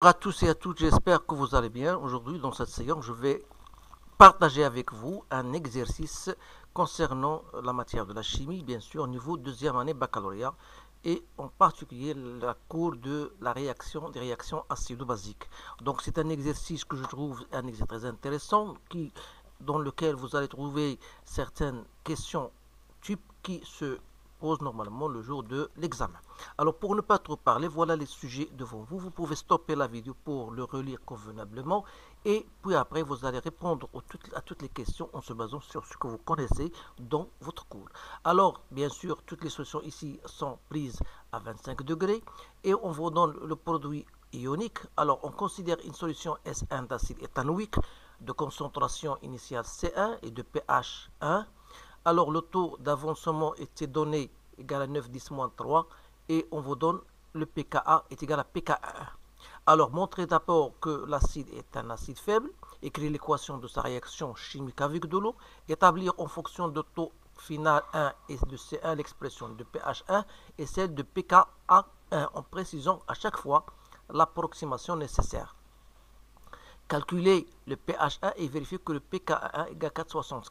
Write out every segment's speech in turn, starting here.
Bonjour à tous et à toutes, j'espère que vous allez bien. Aujourd'hui, dans cette séance, je vais partager avec vous un exercice concernant la matière de la chimie, bien sûr, au niveau deuxième année baccalauréat, et en particulier la cours de la réaction des réactions acido-basiques. Donc, c'est un exercice que je trouve un exercice très intéressant, dans lequel vous allez trouver certaines questions types qui se posent normalement le jour de l'examen. Alors, pour ne pas trop parler, voilà les sujets devant vous. Vous pouvez stopper la vidéo pour le relire convenablement et puis après, vous allez répondre à toutes les questions en se basant sur ce que vous connaissez dans votre cours. Alors, bien sûr, toutes les solutions ici sont prises à 25 degrés et on vous donne le produit ionique. Alors, on considère une solution S1 d'acide éthanoïque de concentration initiale C1 et de pH 1. Alors, le taux d'avancement était donné égal à 9, 10, moins 3 et on vous donne le pKa est égal à pKa1. Alors, montrez d'abord que l'acide est un acide faible, écrire l'équation de sa réaction chimique avec de l'eau, établir en fonction de taux final 1 et de C1 l'expression de pH1 et celle de pKa1 en précisant à chaque fois l'approximation nécessaire. Calculer le pH1 et vérifier que le pKa1 égale 4,75.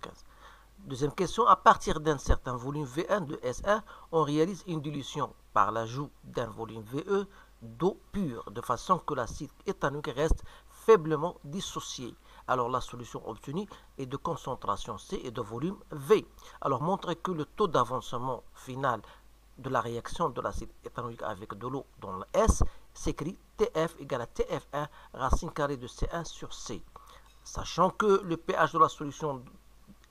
Deuxième question, à partir d'un certain volume V1 de S1, on réalise une dilution par l'ajout d'un volume VE d'eau pure, de façon que l'acide éthanoïque reste faiblement dissocié. Alors la solution obtenue est de concentration C et de volume V. Alors montrer que le taux d'avancement final de la réaction de l'acide éthanoïque avec de l'eau dans le S s'écrit TF égale à TF1 racine carrée de C1 sur C. Sachant que le pH de la solution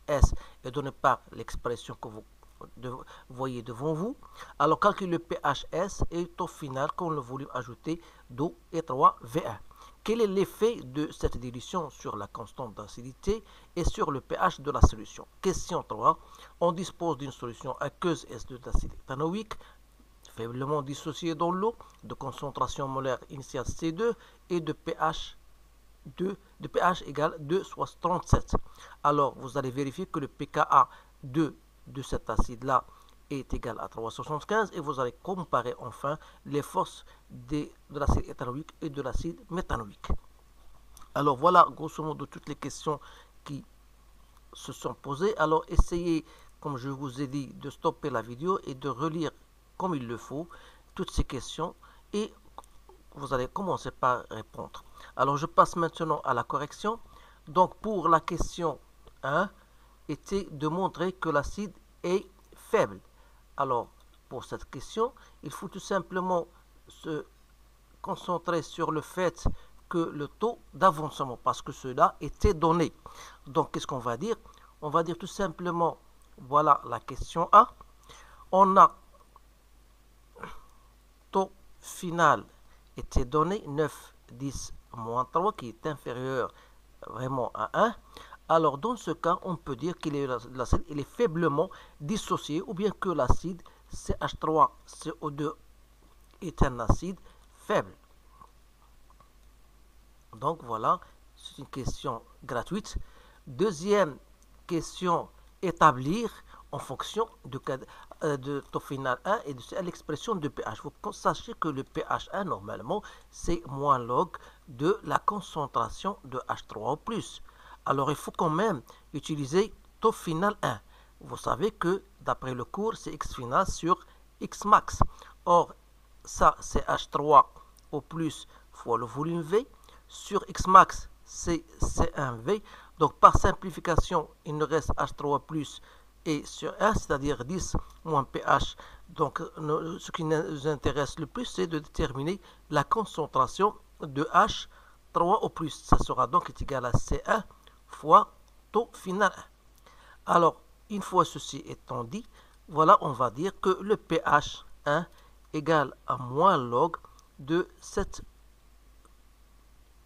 S est donné par l'expression que vous voyez devant vous. Alors calculer le pH S est au final comme le volume ajouté d'eau et 3V1. Quel est l'effet de cette dilution sur la constante d'acidité et sur le pH de la solution? Question 3. On dispose d'une solution aqueuse S2 d'acide éthanoïque faiblement dissociée dans l'eau, de concentration molaire initiale C2 et de pH égale 2,37. Alors, vous allez vérifier que le pKa2 de cet acide-là est égal à 3,75 et vous allez comparer enfin les forces de l'acide éthanoïque et de l'acide méthanoïque. Alors, voilà grosso modo toutes les questions qui se sont posées. Alors, essayez, comme je vous ai dit, de stopper la vidéo et de relire comme il le faut toutes ces questions et vous allez commencer par répondre. Alors, je passe maintenant à la correction. Donc, pour la question 1, était de montrer que l'acide est faible. Alors, pour cette question, il faut tout simplement se concentrer sur le fait que le taux d'avancement, parce que cela était donné. Donc, qu'est-ce qu'on va dire? On va dire tout simplement, voilà la question A. On a taux final était donné 9, 10, moins 3 qui est inférieur vraiment à 1. Alors dans ce cas, on peut dire que l'acide est faiblement dissocié ou bien que l'acide CH3CO2 est un acide faible. Donc voilà, c'est une question gratuite. Deuxième question, établir en fonction de taux final 1 et de l'expression de pH. Vous sachez que le pH 1, normalement, c'est moins log de la concentration de H3O+. Alors, il faut quand même utiliser taux final 1. Vous savez que, d'après le cours, c'est X final sur X max. Or, ça, c'est H3O+, fois le volume V. Sur X max, c'est C1V. Donc, par simplification, il nous reste H3O+, et sur 1, c'est-à-dire 10 moins pH. Donc, ce qui nous intéresse le plus, c'est de déterminer la concentration de H3O+. Ça sera donc égal à C1 fois taux final 1. Alors, une fois ceci étant dit, voilà, on va dire que le pH 1 égale à moins log de cette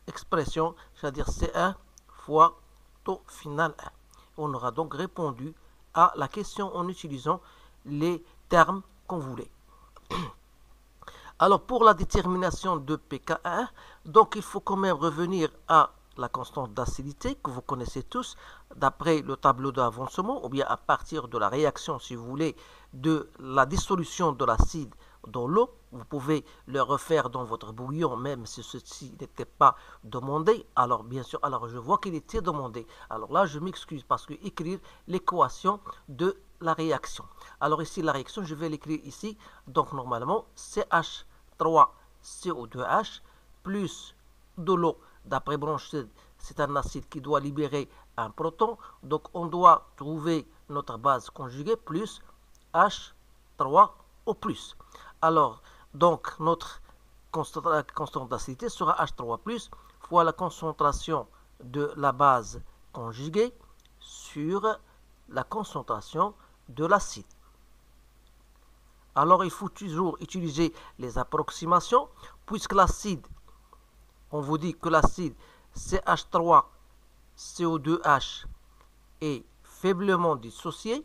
expression, c'est-à-dire C1 fois taux final 1. On aura donc répondu à la question en utilisant les termes qu'on voulait. Alors pour la détermination de pKa1, donc il faut quand même revenir à la constante d'acidité que vous connaissez tous d'après le tableau d'avancement ou bien à partir de la réaction, si vous voulez, de la dissolution de l'acide dans l'eau. Vous pouvez le refaire dans votre bouillon, même si ceci n'était pas demandé. Alors, bien sûr, alors je vois qu'il était demandé. Alors là, je m'excuse parce que écrire l'équation de la réaction. Alors ici, la réaction, je vais l'écrire ici. Donc, normalement, CH3CO2H plus de l'eau. D'après Bronsted, c'est un acide qui doit libérer un proton. Donc, on doit trouver notre base conjuguée plus H3O+. Alors, donc, notre constante d'acidité sera H3+, fois la concentration de la base conjuguée sur la concentration de l'acide. Alors, il faut toujours utiliser les approximations, puisque l'acide, on vous dit que l'acide CH3CO2H est faiblement dissocié.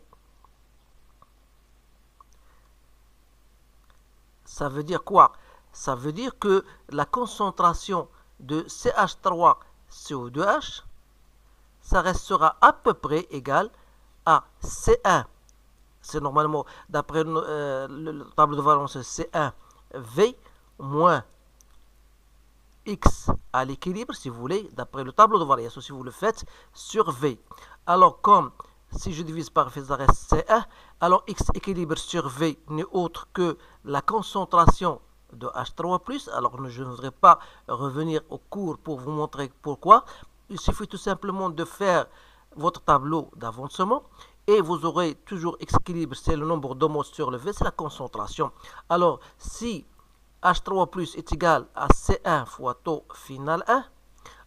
Ça veut dire quoi? Ça veut dire que la concentration de CH3CO2H, ça restera à peu près égal à C1. C'est normalement, d'après le tableau de valence, C1V moins X à l'équilibre, si vous voulez, d'après le tableau de variation, si vous le faites, sur V. Alors, comme si je divise par V, ça reste C1, alors X équilibre sur V n'est autre que la concentration de H3+. Alors, je ne voudrais pas revenir au cours pour vous montrer pourquoi. Il suffit tout simplement de faire votre tableau d'avancement et vous aurez toujours X équilibre, c'est le nombre de mots sur le V, c'est la concentration. Alors, si H3+ est égal à C1 fois taux final 1,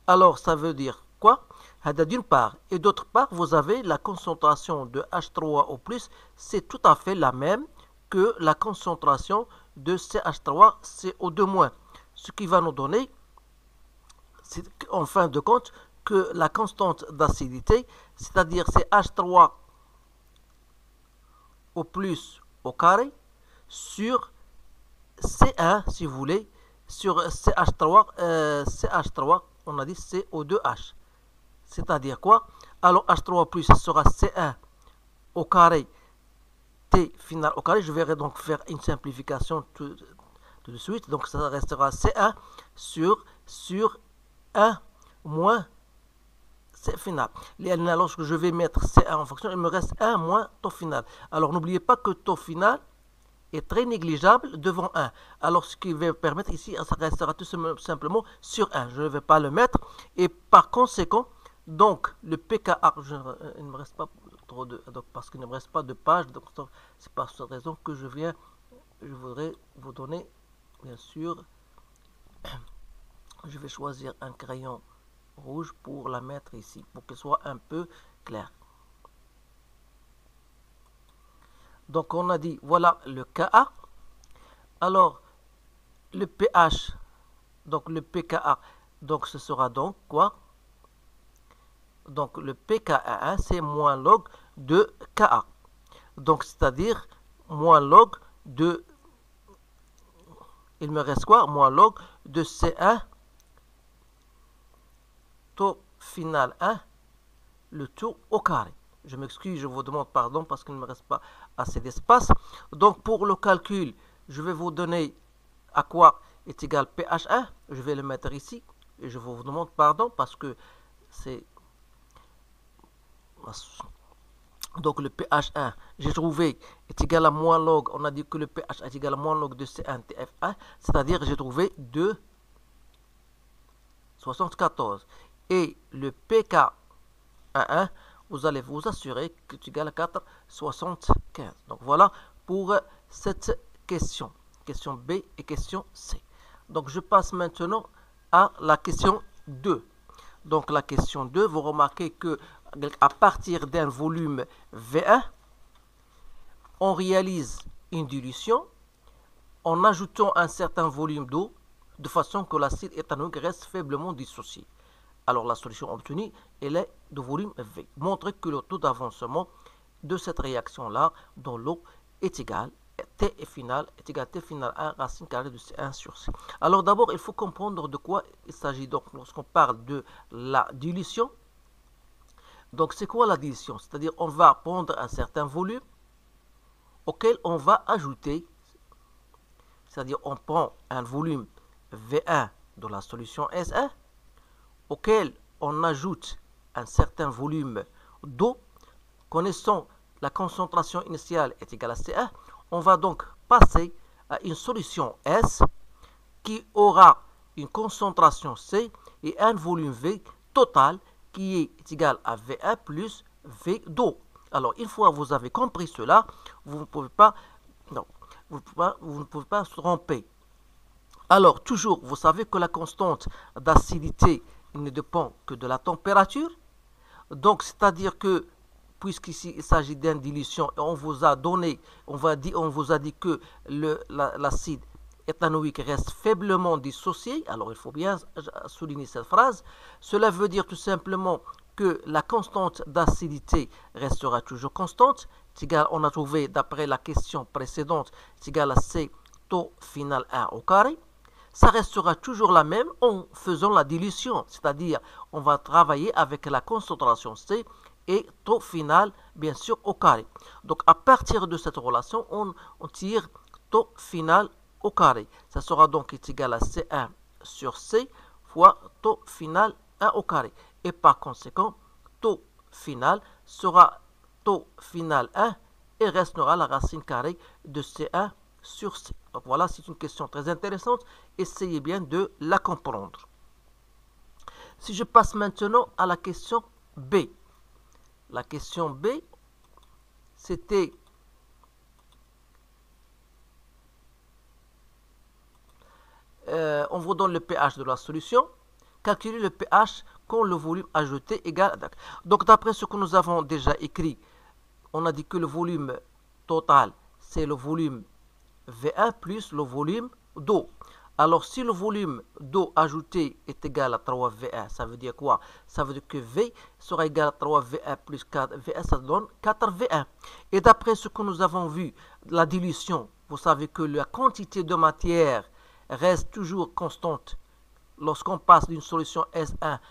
alors ça veut dire quoi? D'une part, et d'autre part, vous avez la concentration de H3O+, c'est tout à fait la même que la concentration de CH3CO2-, ce qui va nous donner, en fin de compte, que la constante d'acidité, c'est-à-dire c'est H3O+ au carré sur C1, si vous voulez, sur CH3, on a dit CO2H. C'est-à-dire quoi? Alors H3+ sera C1 au carré, T final au carré. Je vais donc faire une simplification tout de suite. Donc ça restera C1 sur 1 moins C final. Lorsque je vais mettre C1 en fonction, il me reste 1 moins taux final. Alors n'oubliez pas que taux final est très négligeable devant 1. Alors ce qui va permettre ici, ça restera tout simplement sur 1. Je ne vais pas le mettre. Et par conséquent, donc le pKa, il ne me reste pas trop de, donc parce qu'il ne me reste pas de page, donc c'est par cette raison que je voudrais vous donner, bien sûr, je vais choisir un crayon rouge pour la mettre ici, pour qu'elle soit un peu claire. Donc on a dit, voilà le Ka. Alors, le pH, donc le pKa, donc ce sera donc quoi? Donc le pKa1, c'est moins log de Ka. Donc c'est-à-dire moins log de, il me reste quoi? Moins log de C1, taux final 1, le tout au carré. Je m'excuse, je vous demande pardon parce qu'il ne me reste pas assez d'espace. Donc pour le calcul, je vais vous donner à quoi est égal pH1. Je vais le mettre ici. Et je vous demande pardon parce que c'est... Donc le pH1, j'ai trouvé, est égal à moins log. On a dit que le pH est égal à moins log de C1 TF1. C'est-à-dire j'ai trouvé 2,74. Et le pK1, vous allez vous assurer que c'est égal à 4,75. Donc voilà pour cette question. Question B et question C. Donc je passe maintenant à la question 2. Donc la question 2, vous remarquez que à partir d'un volume V1, on réalise une dilution en ajoutant un certain volume d'eau de façon que l'acide éthanoïque reste faiblement dissocié. Alors la solution obtenue, elle est de volume V. Montrez que le taux d'avancement de cette réaction-là dans l'eau est égal, T final est égal à T final 1 racine carrée de C1 sur C. Alors d'abord, il faut comprendre de quoi il s'agit. Donc lorsqu'on parle de la dilution, donc c'est quoi la dilution? C'est-à-dire on va prendre un certain volume auquel on va ajouter c'est-à-dire on prend un volume V1 de la solution S1 auquel on ajoute un certain volume d'eau, connaissant la concentration initiale est égale à C1, on va donc passer à une solution S qui aura une concentration C et un volume V total qui est égal à V1 plus V d'eau. Alors, une fois que vous avez compris cela, vous ne pouvez pas, non, vous ne pouvez pas se tromper. Alors, toujours, vous savez que la constante d'acidité ne dépend que de la température. Donc, c'est-à-dire que, puisqu'ici il s'agit d'une dilution, et on vous a donné, on vous a dit que l'acide éthanoïque reste faiblement dissocié. Alors, il faut bien souligner cette phrase. Cela veut dire tout simplement que la constante d'acidité restera toujours constante. On a trouvé, d'après la question précédente, c'est égal à C taux final 1 au carré. Ça restera toujours la même en faisant la dilution, c'est-à-dire on va travailler avec la concentration C et taux final, bien sûr, au carré. Donc, à partir de cette relation, on tire taux final au carré. Ça sera donc égal à C1 sur C fois taux final 1 au carré. Et par conséquent, taux final sera taux final 1 et restera la racine carrée de C1 sur C. Donc voilà, c'est une question très intéressante. Essayez bien de la comprendre. Si je passe maintenant à la question B. La question B, c'était on vous donne le pH de la solution. Calculez le pH quand le volume ajouté égale. Donc d'après ce que nous avons déjà écrit, on a dit que le volume total, c'est le volume V1 plus le volume d'eau. Alors, si le volume d'eau ajouté est égal à 3V1, ça veut dire quoi? Ça veut dire que V sera égal à 3V1 plus 4V1, ça donne 4V1. Et d'après ce que nous avons vu, la dilution, vous savez que la quantité de matière reste toujours constante lorsqu'on passe d'une solution S1 à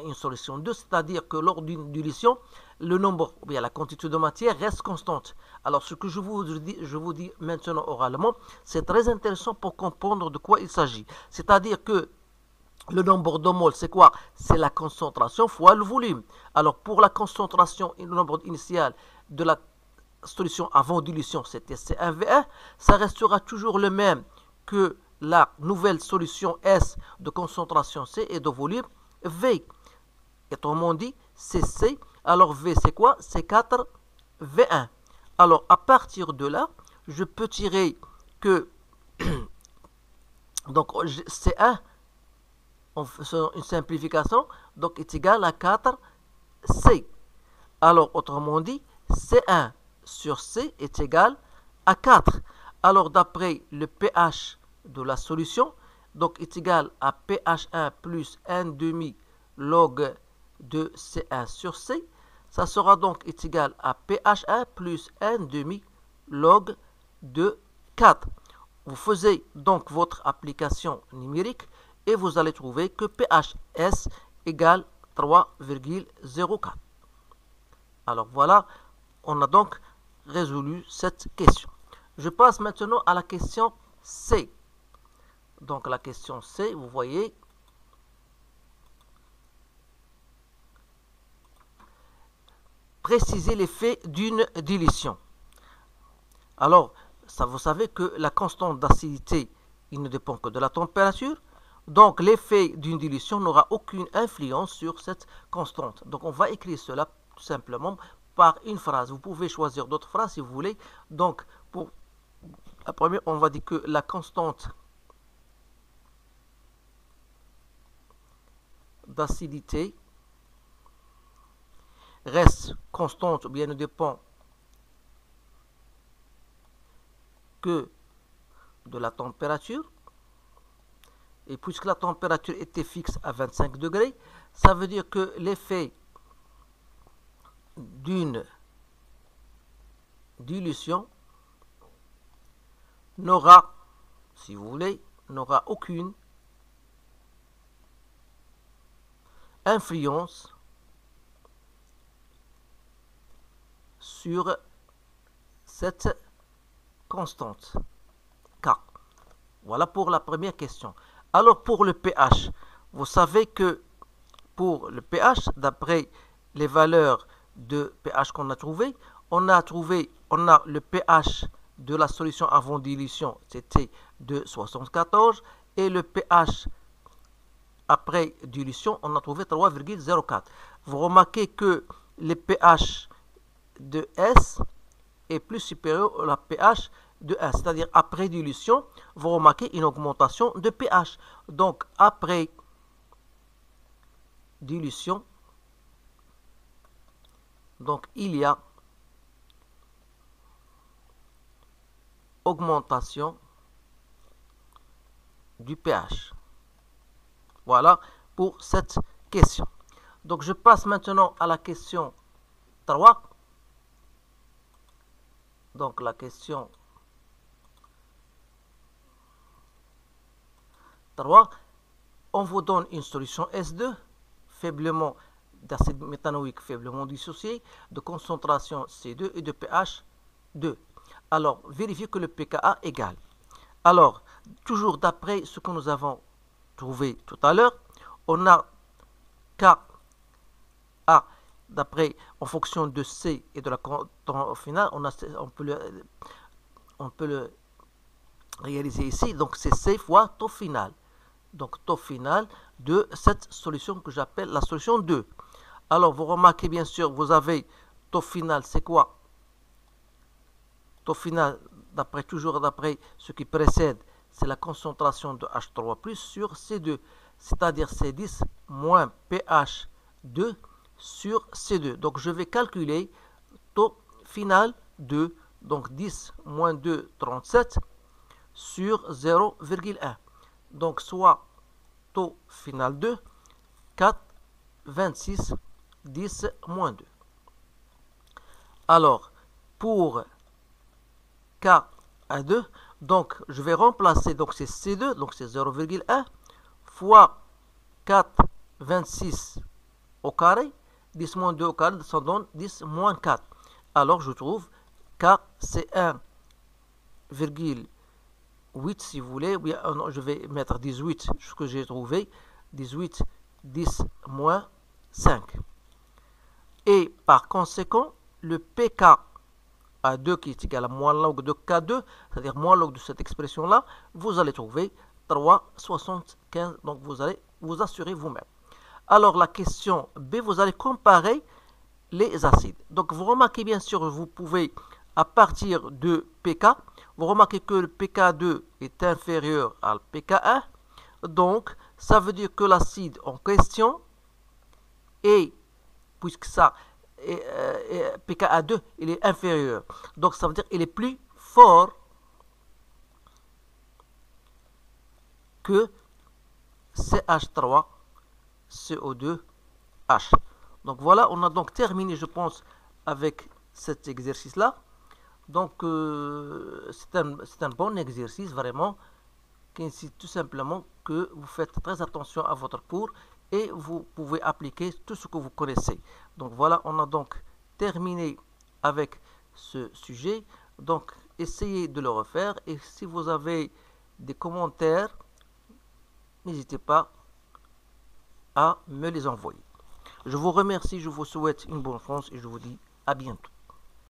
une solution 2, c'est-à-dire que lors d'une dilution, le nombre, ou bien la quantité de matière reste constante. Alors, ce que je vous dis maintenant oralement, c'est très intéressant pour comprendre de quoi il s'agit. C'est-à-dire que le nombre de moles, c'est quoi? C'est la concentration fois le volume. Alors, pour la concentration et le nombre initial de la solution avant dilution, c'était C1V1, ça restera toujours le même que la nouvelle solution S de concentration C et de volume V. Autrement dit, c'est C. Alors V, c'est quoi? C'est 4V1. Alors, à partir de là, je peux tirer que donc C1, en faisant une simplification, donc est égal à 4C. Alors, autrement dit, C1 sur C est égal à 4. Alors, d'après le pH de la solution, donc est égal à pH1 plus 1 demi log de C1 sur C. Ça sera donc est égal à pH1 plus 1 demi log de 4. Vous faites donc votre application numérique et vous allez trouver que pHs égale 3,04. Alors voilà, on a donc résolu cette question. Je passe maintenant à la question C. Donc la question C, vous voyez, préciser l'effet d'une dilution. Alors, vous savez que la constante d'acidité, il ne dépend que de la température. Donc l'effet d'une dilution n'aura aucune influence sur cette constante. Donc on va écrire cela tout simplement par une phrase. Vous pouvez choisir d'autres phrases si vous voulez. Donc pour la première, on va dire que la constante d'acidité reste constante ou bien ne dépend que de la température. Et puisque la température était fixe à 25 degrés, ça veut dire que l'effet d'une dilution n'aura, si vous voulez, n'aura aucune influence sur cette constante K. Voilà pour la première question. Alors pour le pH, vous savez que pour le pH, d'après les valeurs de pH qu'on a trouvées, on a le pH de la solution avant dilution, c'était de 74, et le pH après dilution, on a trouvé 3,04. Vous remarquez que le pH de S est plus supérieur au pH de S, c'est-à-dire après dilution, vous remarquez une augmentation de pH. Donc après dilution, donc il y a augmentation du pH. Voilà pour cette question. Donc je passe maintenant à la question 3. Donc la question 3, on vous donne une solution S2, faiblement d'acide méthanoïque faiblement dissocié, de concentration C2 et de pH 2. Alors, vérifiez que le pKa égale. Alors, toujours d'après ce que nous avons trouvé tout à l'heure, on a Ka, d'après, en fonction de C et de la au final, on peut le réaliser ici. Donc, c'est C fois taux final. Donc, taux final de cette solution que j'appelle la solution 2. Alors, vous remarquez bien sûr, vous avez taux final, c'est quoi? Taux final, toujours d'après ce qui précède, c'est la concentration de H3+ sur C2, c'est-à-dire C10 moins pH2 sur C2. Donc, je vais calculer taux final 2, donc 10 moins 2, 37 sur 0,1. Donc, soit taux final 2, 4, 26, 10 moins 2. Alors, pour Ka2, donc je vais remplacer, donc c'est C2, donc c'est 0,1 fois 4, 26 au carré, 10 moins 2 au carré, ça donne 10 moins 4. Alors je trouve K, c'est 1,8 si vous voulez, oui, je vais mettre 18, ce que j'ai trouvé, 18, 10 moins 5. Et par conséquent, le pKa2 qui est égal à moins log de K2, c'est-à-dire moins log de cette expression-là, vous allez trouver 3,75. Donc vous allez vous assurer vous-même. Alors la question B, vous allez comparer les acides. Donc vous remarquez bien sûr, vous pouvez, à partir de pK, vous remarquez que le pK2 est inférieur à le pK1. Donc ça veut dire que l'acide en question est, puisque ça pKa2 il est inférieur, donc ça veut dire qu'il est plus fort que CH3CO2H. Donc voilà, on a donc terminé, je pense, avec cet exercice là. Donc c'est un bon exercice vraiment, qui incite tout simplement que vous faites très attention à votre cours et vous pouvez appliquer tout ce que vous connaissez. Donc voilà, on a donc terminé avec ce sujet. Donc essayez de le refaire et si vous avez des commentaires, n'hésitez pas à me les envoyer. Je vous remercie, je vous souhaite une bonne chance et je vous dis à bientôt.